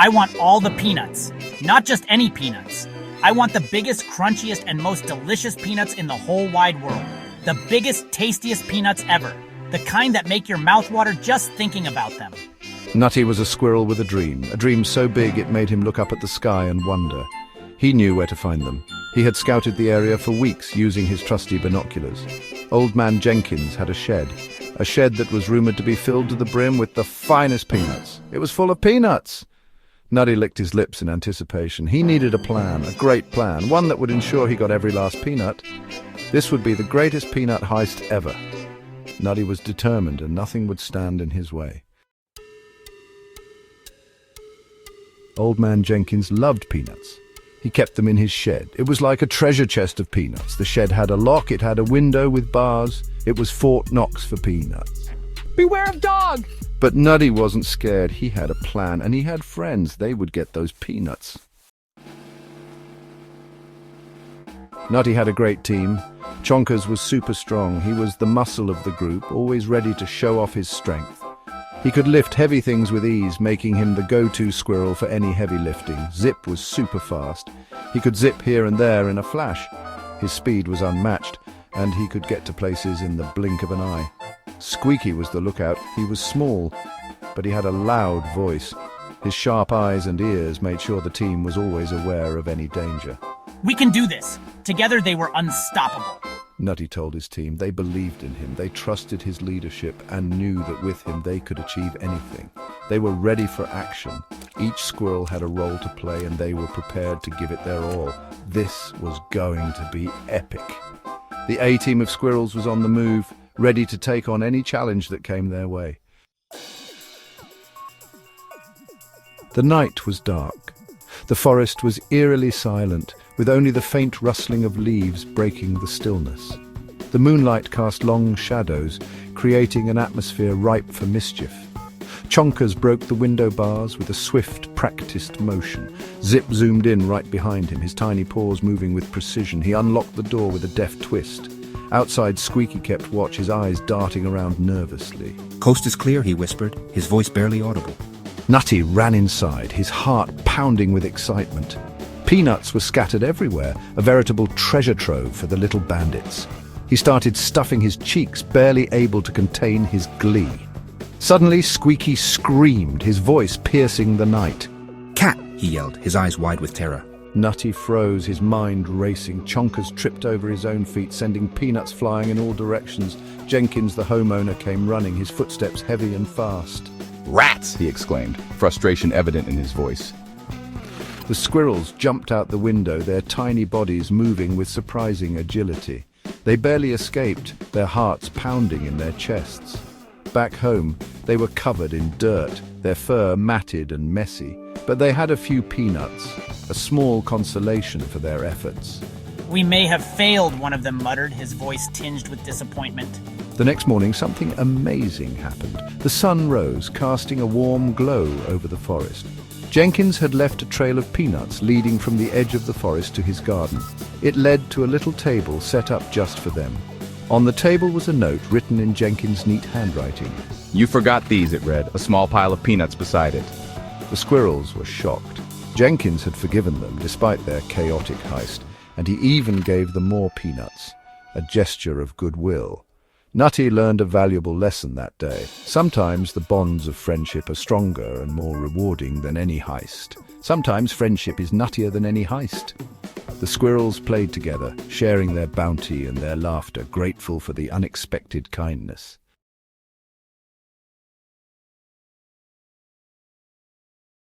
I want all the peanuts. Not just any peanuts. I want the biggest, crunchiest, and most delicious peanuts in the whole wide world. The biggest, tastiest peanuts ever. The kind that make your mouth water just thinking about them. Nutty was a squirrel with a dream so big it made him look up at the sky and wonder. He knew where to find them. He had scouted the area for weeks using his trusty binoculars. Old Man Jenkins had a shed that was rumored to be filled to the brim with the finest peanuts. It was full of peanuts! Nutty licked his lips in anticipation. He needed a plan, a great plan, one that would ensure he got every last peanut. This would be the greatest peanut heist ever. Nutty was determined, and nothing would stand in his way. Old Man Jenkins loved peanuts. He kept them in his shed. It was like a treasure chest of peanuts. The shed had a lock, it had a window with bars. It was Fort Knox for peanuts. Beware of dog! But Nutty wasn't scared. He had a plan, and he had friends. They would get those peanuts. Nutty had a great team. Chonkers was super strong. He was the muscle of the group, always ready to show off his strength. He could lift heavy things with ease, making him the go-to squirrel for any heavy lifting. Zip was super fast. He could zip here and there in a flash. His speed was unmatched, and he could get to places in the blink of an eye. Squeaky was the lookout. He was small, but he had a loud voice. His sharp eyes and ears made sure the team was always aware of any danger. We can do this. Together they were unstoppable. Nutty told his team. They believed in him. They trusted his leadership and knew that with him they could achieve anything. They were ready for action. Each squirrel had a role to play, and they were prepared to give it their all. This was going to be epic. The A-team of squirrels was on the move, ready to take on any challenge that came their way. The night was dark. The forest was eerily silent, with only the faint rustling of leaves breaking the stillness. The moonlight cast long shadows, creating an atmosphere ripe for mischief. Chonkers broke the window bars with a swift, practiced motion. Zip zoomed in right behind him, his tiny paws moving with precision. He unlocked the door with a deft twist. Outside, Squeaky kept watch, his eyes darting around nervously. "Coast is clear," he whispered, his voice barely audible. Nutty ran inside, his heart pounding with excitement. Peanuts were scattered everywhere, a veritable treasure trove for the little bandits. He started stuffing his cheeks, barely able to contain his glee. Suddenly, Squeaky screamed, his voice piercing the night. "Cat!" he yelled, his eyes wide with terror. Nutty froze, his mind racing. Chonkers tripped over his own feet, sending peanuts flying in all directions. Jenkins, the homeowner, came running, his footsteps heavy and fast. Rats! He exclaimed, frustration evident in his voice. The squirrels jumped out the window, their tiny bodies moving with surprising agility. They barely escaped, their hearts pounding in their chests. Back home, they were covered in dirt, their fur matted and messy. But they had a few peanuts, a small consolation for their efforts. We may have failed, one of them muttered, his voice tinged with disappointment. The next morning, something amazing happened. The sun rose, casting a warm glow over the forest. Jenkins had left a trail of peanuts leading from the edge of the forest to his garden. It led to a little table set up just for them. On the table was a note written in Jenkins' neat handwriting. "You forgot these," it read, a small pile of peanuts beside it. The squirrels were shocked. Jenkins had forgiven them despite their chaotic heist, and he even gave them more peanuts, a gesture of goodwill. Nutty learned a valuable lesson that day. Sometimes the bonds of friendship are stronger and more rewarding than any heist. Sometimes friendship is nuttier than any heist. The squirrels played together, sharing their bounty and their laughter, grateful for the unexpected kindness.